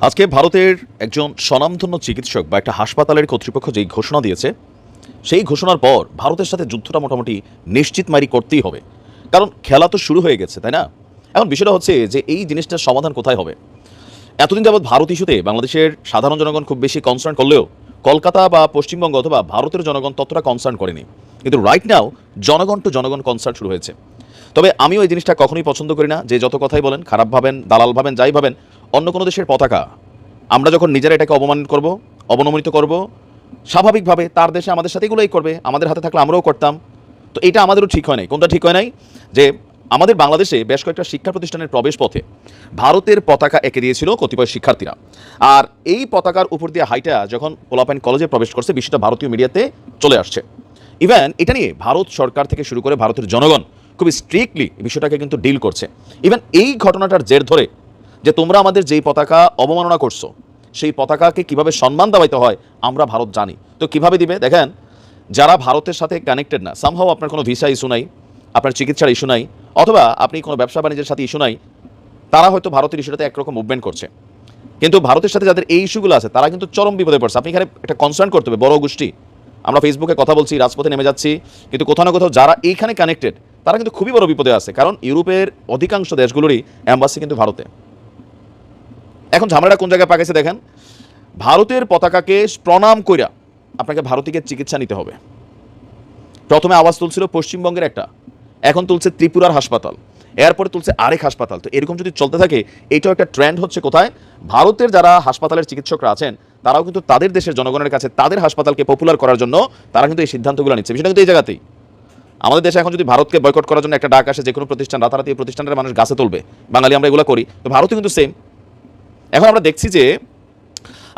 আজকে ভারতের একজন স্বনামধন্য চিকিৎসক বা একটা হাসপাতালের কর্তৃপক্ষ যেই ঘোষণা দিয়েছে, সেই ঘোষণার পর ভারতের সাথে যুদ্ধটা মোটামুটি নিশ্চিত মারি করতেই হবে। কারণ খেলা তো শুরু হয়ে গেছে, তাই না? এখন বিষয়টা হচ্ছে যে এই জিনিসটার সমাধান কোথায় হবে? এতদিন যাবৎ ভারত ইস্যুতে বাংলাদেশের সাধারণ জনগণ খুব বেশি কনসার্ন করলেও কলকাতা বা পশ্চিমবঙ্গ অথবা ভারতের জনগণ ততটা কনসার্ন করেনি। কিন্তু রাইট নাও জনগণ টু জনগণ কনসার্ন শুরু হয়েছে। তবে আমিও এই জিনিসটা কখনোই পছন্দ করি না যে যত কথাই বলেন, খারাপ ভাবেন, দালাল ভাবেন, যাই ভাবেন, অন্য কোনো দেশের পতাকা আমরা যখন নিজেরা এটাকে অবমানিত করব, অবনমিত করব, স্বাভাবিকভাবে তার দেশে আমাদের সাথে এগুলোই করবে। আমাদের হাতে থাকলে আমরাও করতাম। তো এটা আমাদেরও ঠিক হয় নাই। কোনটা ঠিক হয় নাই? যে আমাদের বাংলাদেশে বেশ কয়েকটা শিক্ষা প্রতিষ্ঠানের প্রবেশ পথে ভারতের পতাকা এঁকে দিয়েছিল কতিপয় শিক্ষার্থীরা। আর এই পতাকার উপর দিয়ে হাইটা যখন পোলাপাইন কলেজে প্রবেশ করছে, বিষয়টা ভারতীয় মিডিয়াতে চলে আসছে। ইভেন এটা নিয়ে ভারত সরকার থেকে শুরু করে ভারতের জনগণ খুবই স্ট্রিক্টলি বিষয়টাকে কিন্তু ডিল করছে। ইভেন এই ঘটনাটার জের ধরে যে তোমরা আমাদের যেই পতাকা অবমাননা করছো, সেই পতাকাকে কিভাবে সম্মান দেওয়াইতে হয় আমরা ভারত জানি। তো কিভাবে দিবে দেখেন, যারা ভারতের সাথে কানেক্টেড না, সামহাও আপনার কোনো ভিসা ইস্যু নাই, আপনার চিকিৎসার ইস্যু নাই, অথবা আপনি কোনো ব্যবসা বাণিজ্যের সাথে ইস্যু নাই, তারা হয়তো ভারতের ইস্যুটাতে একরকম মুভমেন্ট করছে। কিন্তু ভারতের সাথে যাদের এই ইস্যুগুলো আছে তারা কিন্তু চরম বিপদে পড়ছে। আপনি এখানে একটা কনসার্ন করতে হবে, বড় গোষ্ঠী। আমরা ফেসবুকে কথা বলছি, রাজপথে নেমে যাচ্ছি, কিন্তু কোথাও না কোথাও যারা এইখানে কানেক্টেড তারা কিন্তু খুবই বড় বিপদে আছে। কারণ ইউরোপের অধিকাংশ দেশগুলোরই অ্যাম্বাসি কিন্তু ভারতে। এখন ঝামেলাটা কোন জায়গায় পাকাইছে দেখেন, ভারতের পতাকাকে প্রণাম কইরা আপনাকে ভারতীয় চিকিৎসা নিতে হবে। প্রথমে আওয়াজ তুলছিল পশ্চিমবঙ্গের একটা, এখন তুলছে ত্রিপুরার হাসপাতাল, এরপরে তুলছে আরেক হাসপাতাল। তো এরকম যদি চলতে থাকে, এইটাও একটা ট্রেন্ড হচ্ছে কোথায়, ভারতের যারা হাসপাতালের চিকিৎসকরা আছেন তারাও কিন্তু তাদের দেশের জনগণের কাছে তাদের হাসপাতালকে পপুলার করার জন্য তারা কিন্তু এই সিদ্ধান্তগুলো নিচ্ছে। বিষয়টা কিন্তু এই জায়গাতেই আমাদের দেশে এখন যদি ভারতকে বয়কট করার জন্য একটা ডাক আসে, যে কোনো প্রতিষ্ঠান রাতারাতি এই প্রতিষ্ঠানের মানুষ গাছে তুলবে, বাঙালি আমরা এগুলো করি, তো ভারতও কিন্তু সেম। এখন আমরা দেখছি যে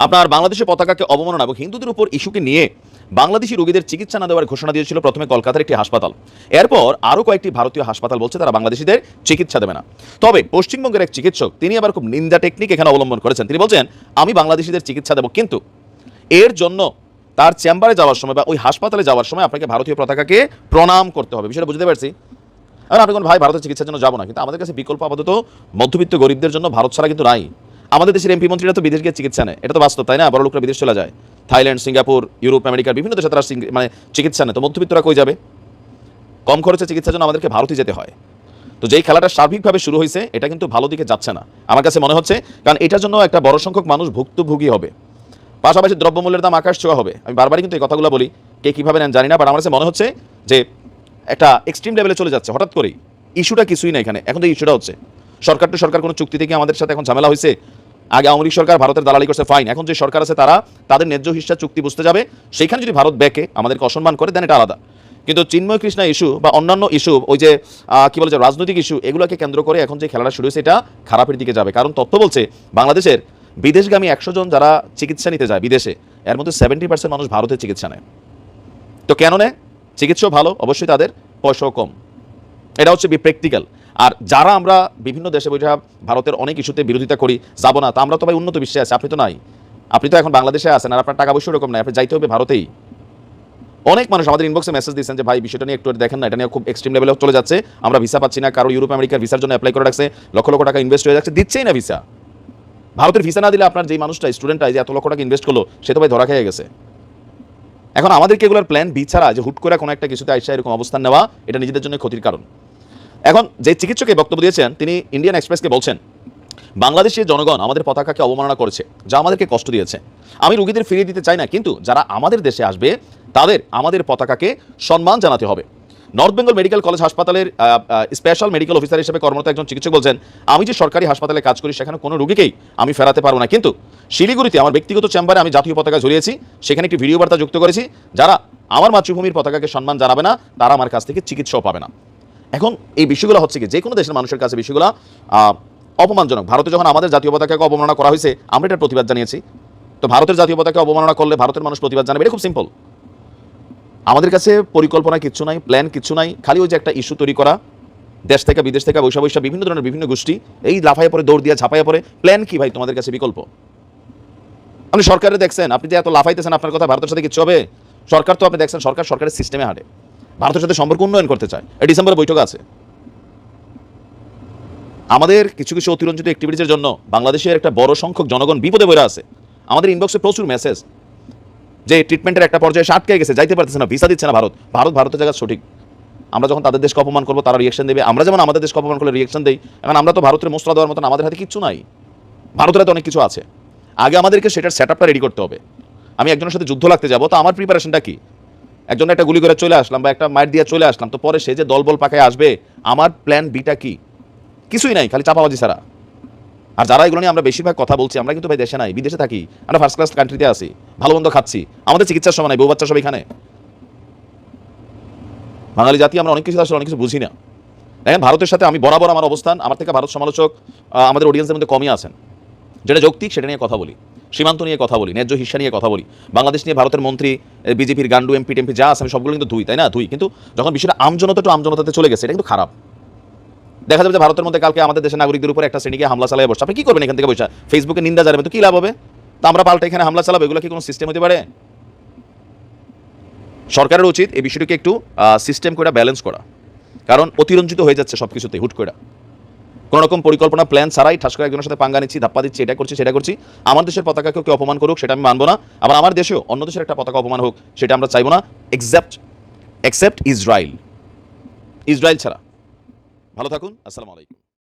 আপনার বাংলাদেশের পতাকাকে অবমাননা এবং হিন্দুদের উপর ইস্যুকে নিয়ে বাংলাদেশি রোগীদের চিকিৎসা না দেওয়ার ঘোষণা দিয়েছিল প্রথমে কলকাতার একটি হাসপাতাল। এরপর আরও কয়েকটি ভারতীয় হাসপাতাল বলছে তারা বাংলাদেশিদের চিকিৎসা দেবে না। তবে পশ্চিমবঙ্গের এক চিকিৎসক তিনি আবার খুব নিন্দা টেকনিক এখানে অবলম্বন করেছেন। তিনি বলছেন, আমি বাংলাদেশিদের চিকিৎসা দেবো, কিন্তু এর জন্য তার চেম্বারে যাওয়ার সময় বা ওই হাসপাতালে যাওয়ার সময় আপনাকে ভারতীয় পতাকাকে প্রণাম করতে হবে। বিষয়টা বুঝতে পারছি। এখন আপনি কোন ভাই ভারতের চিকিৎসার জন্য যাবো না, কিন্তু আমাদের কাছে বিকল্প আপাতত মধ্যবিত্ত গরিবদের জন্য ভারত ছাড়া কিন্তু নাই। আমাদের দেশের এমপি মন্ত্রীরা তো বিদেশ গিয়ে চিকিৎসা নেয়, এটা তো বাস্তব, তাই না? বড় লোকরা বিদেশ চলে যায়, থাইল্যান্ড, সিঙ্গাপুর, ইউরোপ, আমেরিকার বিভিন্ন দেশে তারা মানে চিকিৎসা নেয়। তো মধ্যবিত্তরা কই যাবে? কম খরচে চিকিৎসার জন্য আমাদেরকে ভারতই যেতে হয়। তো যেই খেলাটা সার্বিকভাবে শুরু হয়েছে এটা কিন্তু ভালো দিকে যাচ্ছে না আমার কাছে মনে হচ্ছে। কারণ এটার জন্য একটা বড় সংখ্যক মানুষ ভুক্তভোগী হবে, পাশাপাশি দ্রব্যমূল্যের দাম আকাশ ছোঁয়া হবে। আমি বারবারই কিন্তু এই কথাগুলো বলি, কে কীভাবে নেন জানি না, বাট আমার কাছে মনে হচ্ছে যে একটা এক্সট্রিম লেভেলে চলে যাচ্ছে হঠাৎ করেই। ইস্যুটা কিছুই না এখানে, এখন তো ইস্যুটা হচ্ছে সরকার টু সরকার কোনো চুক্তি থেকে আমাদের সাথে এখন ঝামেলা হয়েছে। আগে আওয়ামী লীগ সরকার ভারতের দালালি করছে, ফাইন। এখন যে সরকার আছে তারা তাদের ন্যায্য হিস্সা চুক্তি বুঝতে যাবে, সেখানে যদি ভারত ব্যাকে আমাদেরকে অসম্মান করে দেন এটা আলাদা। কিন্তু চিন্ময় কৃষ্ণা ইস্যু বা অন্যান্য ইস্যু, ওই যে কি বলে যে রাজনৈতিক ইস্যু, এগুলোকে কেন্দ্র করে এখন যে খেলাটা শুরু হয়েছে এটা খারাপের দিকে যাবে। কারণ তথ্য বলছে বাংলাদেশের বিদেশগামী 100 জন যারা চিকিৎসা নিতে যায় বিদেশে, এর মধ্যে 70% মানুষ ভারতের চিকিৎসা নেয়। তো কেন নেয়? চিকিৎসাও ভালো, অবশ্যই তাদের পয়সাও কম, এটা হচ্ছে প্র্যাকটিক্যাল। আর যারা আমরা বিভিন্ন দেশে বৈঠা ভারতের অনেক ইস্যুতে বিরোধিতা করি, যাবো না, তা আমরা তো ভাই উন্নত বিশ্বে আছি, আপনি তো নাই। আপনি তো এখন বাংলাদেশে আছেন, আর আপনার টাকা পয়সা এরকম নাই, আপনি যাইতে হবে ভারতেই। অনেক মানুষ আমাদের ইনবক্সে মেসেজ দিচ্ছেন যে ভাই বিষয়টা নিয়ে একটু দেখেন না, এটা নিয়ে খুব এক্সট্রিম লেভেলে চলে যাচ্ছে, আমরা ভিসা পাচ্ছি না, কারো ইউরোপ আমেরিকার ভিসার জন্য অ্যাপ্লাই করে রাখছে, লক্ষ লক্ষ টাকা ইনভেস্ট হয়ে যাচ্ছে, দিচ্ছেই না ভিসা। ভারতের ভিসা না দিলে আপনার যেই মানুষটা স্টুডেন্টটা যে এত লক্ষ টাকা ইনভেস্ট করলো সে তো ভাই ধরা খেয়ে গেছে। এখন আমাদেরকে এগুলোর প্ল্যান বি ছাড়া যে হুট করে কোনো একটা কিছুতে আইসা এরকম অবস্থান নেওয়া, এটা নিজেদের জন্য ক্ষতির কারণ। এখন যে চিকিৎসক বক্তব্য দিয়েছেন তিনি ইন্ডিয়ান এক্সপ্রেসকে বলছেন, বাংলাদেশের জনগণ আমাদের পতাকাকে অবমাননা করেছে, যা আমাদেরকে কষ্ট দিয়েছে। আমি রোগীদের ফিরিয়ে দিতে চাই না, কিন্তু যারা আমাদের দেশে আসবে তাদের আমাদের পতাকাকে সম্মান জানাতে হবে। নর্থ বেঙ্গল মেডিকেল কলেজ হাসপাতালের স্পেশাল মেডিকেল অফিসার হিসেবে কর্মরত একজন চিকিৎসক বলছেন, আমি যে সরকারি হাসপাতালে কাজ করি সেখানে কোনো রোগীকেই আমি ফেরাতে পারবো না, কিন্তু শিলিগুড়িতে আমার ব্যক্তিগত চেম্বারে আমি জাতীয় পতাকা ঝুলিয়েছি, সেখানে একটি ভিডিও বার্তা যুক্ত করেছি, যারা আমার মাতৃভূমির পতাকাকে সম্মান জানাবে না তারা আমার কাছ থেকে চিকিৎসাও পাবে না। এখন এই বিষয়গুলো হচ্ছে কি, যে কোনো দেশের মানুষের কাছে বিষয়গুলো অপমানজনক। ভারতে যখন আমাদের জাতীয় পতাকাকে অবমাননা করা হয়েছে আমরা এটার প্রতিবাদ জানিয়েছি, তো ভারতের জাতীয় পতাকা অবমাননা করলে ভারতের মানুষ প্রতিবাদ জানাবে, এটা খুব সিম্পল। আমাদের কাছে পরিকল্পনা কিচ্ছু নাই, প্ল্যান কিচ্ছু নাই, খালি ওই যে একটা ইস্যু তৈরি করা, দেশ থেকে বিদেশ থেকে বৈশা বৈশা বিভিন্ন ধরনের বিভিন্ন গোষ্ঠী এই লাফাইয়া পরে দৌড় দিয়ে ঝাঁপাইয়া পরে। প্ল্যান কি ভাই তোমাদের কাছে বিকল্প? আপনি সরকারে দেখছেন, আপনি যে এত লাফাইতেছেন আপনার কথা ভারতের সাথে কিচ্ছু হবে? সরকার তো আপনি দেখছেন সরকারের সিস্টেমে হাঁটে, ভারতের সাথে সম্পর্ক উন্নয়ন করতে চায়, এই ডিসেম্বরে বৈঠক আছে। আমাদের কিছু কিছু অতিরঞ্জিত অ্যাক্টিভিটিসের জন্য বাংলাদেশের একটা বড় সংখ্যক জনগণ বিপদে পড়ে আছে। আমাদের ইনবক্সে প্রচুর মেসেজ যে ট্রিটমেন্টের একটা পর্যায়ে সে আটকে গেছে, যাইতে পারতেছে না, ভিসা দিচ্ছে না ভারতের জায়গা সঠিক। আমরা যখন তাদের দেশকে অপমান করবো তারা রিয়েকশন দেবে, আমরা যেমন আমাদের দেশকে অপমান করলে রিয়েকশন দেই। এখন আমরা তো ভারতের মোসরা দেওয়ার মতন আমাদের হাতে কিচ্ছু নাই, ভারতের হাতে অনেক কিছু আছে। আগে আমাদেরকে সেটার সেট আপটা রেডি করতে হবে। আমি একজনের সাথে যুদ্ধ লাগতে যাবো, তো আমার প্রিপারেশনটা কি? একজন একটা গুলি করে চলে আসলাম বা একটা মাইট দিয়ে চলে আসলাম, তো পরে সে যে দলবল পাকায় আসবে, আমার প্ল্যান বিটা কি? কিছুই নাই, খালি চাপাবাজি ছাড়া। আর যারা এগুলো নিয়ে আমরা বেশিরভাগ কথা বলছি, আমরা কিন্তু ভাই দেশে নাই, বিদেশে থাকি, আমরা ফার্স্ট ক্লাস কান্ট্রিতে আছি, ভালো মন্দ খাচ্ছি, আমাদের চিকিৎসার সময় নাই, বউ বাচ্চা সব এখানে। বাঙালি জাতি আমরা অনেক কিছু আসলে অনেক কিছু বুঝি না। দেখেন ভারতের সাথে আমি বরাবর আমার অবস্থান, আমার থেকে ভারত সমালোচক আমাদের অডিয়েন্সের মধ্যে কমই আছেন। যেটা যৌক্তিক সেটা নিয়ে কথা বলি, সীমান্ত নিয়ে কথা বলি, ন্যায্য হিস্সা নিয়ে কথা বলি, বাংলাদেশ নিয়ে ভারতের মন্ত্রী, বিজেপির গান্ডু, এমপি টেমপি যা আছে আমি সবগুলো কিন্তু ধুই, তাই না? ধুই, কিন্তু যখন বিষয়টা আমজনতা টু আমজনতাতে চলে গেছে, এটা কিন্তু খারাপ। দেখা যাবে যে ভারতের মধ্যে কালকে আমাদের দেশের নাগরিকদের উপর একটা শ্রেণীকে হামলা চালিয়ে বসছে, আপনি কি করবেন এখান থেকে বসে? ফেসবুকে নিন্দা জানাবেন, তো কি লাভ হবে? তা আমরা পাল্টা এখানে হামলা চালাবো, এগুলো কি কোনো সিস্টেম হতে পারে? সরকারের উচিত এই বিষয়টিকে একটু সিস্টেম করে ব্যালেন্স করা, কারণ অতিরঞ্জিত হয়ে যাচ্ছে সব কিছুতে হুট করে। কোনো রকম পরিকল্পনা প্ল্যান ছাড়াই ঠাস করে একজনের সাথে পাঙ্গা নিচ্ছি, ধাপ্পা দিচ্ছি, এটা করছি সেটা করছি। আমার দেশের পতাকাকে কেউ অপমান করুক সেটা আমি মানবো না, আবার আমার দেশেও অন্য দেশের একটা পতাকা অপমান হোক সেটা আমরা চাইবো না, এক্সেপ্ট ইসরায়েল ছাড়া। ভালো থাকুন, আসসালামু আলাইকুম।